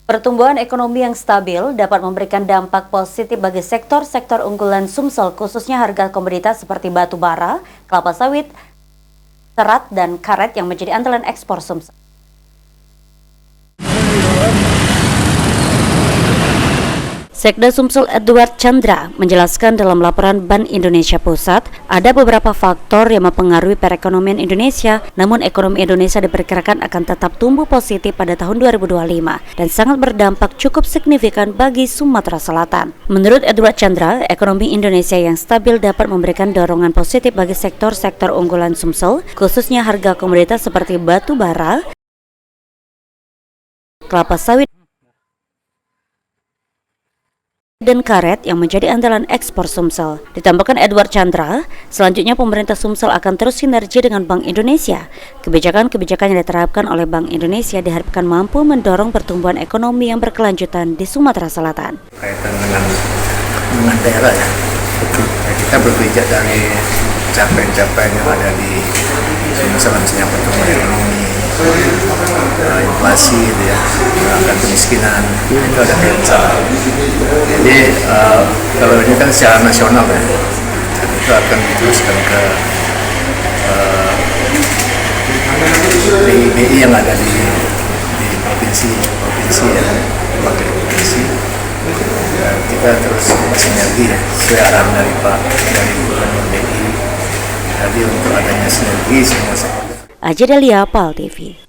Pertumbuhan ekonomi yang stabil dapat memberikan dampak positif bagi sektor-sektor unggulan Sumsel, khususnya harga komoditas seperti batu bara, kelapa sawit, serat, dan karet yang menjadi andalan ekspor Sumsel. Sekda Sumsel Edward Chandra menjelaskan dalam laporan Bank Indonesia Pusat, ada beberapa faktor yang mempengaruhi perekonomian Indonesia, namun ekonomi Indonesia diperkirakan akan tetap tumbuh positif pada tahun 2025 dan sangat berdampak cukup signifikan bagi Sumatera Selatan. Menurut Edward Chandra, ekonomi Indonesia yang stabil dapat memberikan dorongan positif bagi sektor-sektor unggulan Sumsel, khususnya harga komoditas seperti batu bara, kelapa sawit, dan karet yang menjadi andalan ekspor Sumsel. Ditambahkan Edward Chandra, selanjutnya pemerintah Sumsel akan terus sinergi dengan Bank Indonesia. Kebijakan-kebijakan yang diterapkan oleh Bank Indonesia diharapkan mampu mendorong pertumbuhan ekonomi yang berkelanjutan di Sumatera Selatan. Kaitan dengan daerah ya, kita berpijak dari capaian-capaian yang ada di Sumsel, misalnya pertumbuhan ekonomi, inflasi gitu ya, angka kemiskinan, itu ada kaitan. Jadi kalau ini kan secara nasional ya, dan itu akan diteruskan ke BI yang ada di provinsi ya, berbagai provinsi. Dan kita terus bersinergi ya, sesuai arahan dari Gubernur BI. Jadi untuk adanya sinergi semua sektor. Aja Delia, PAL TV.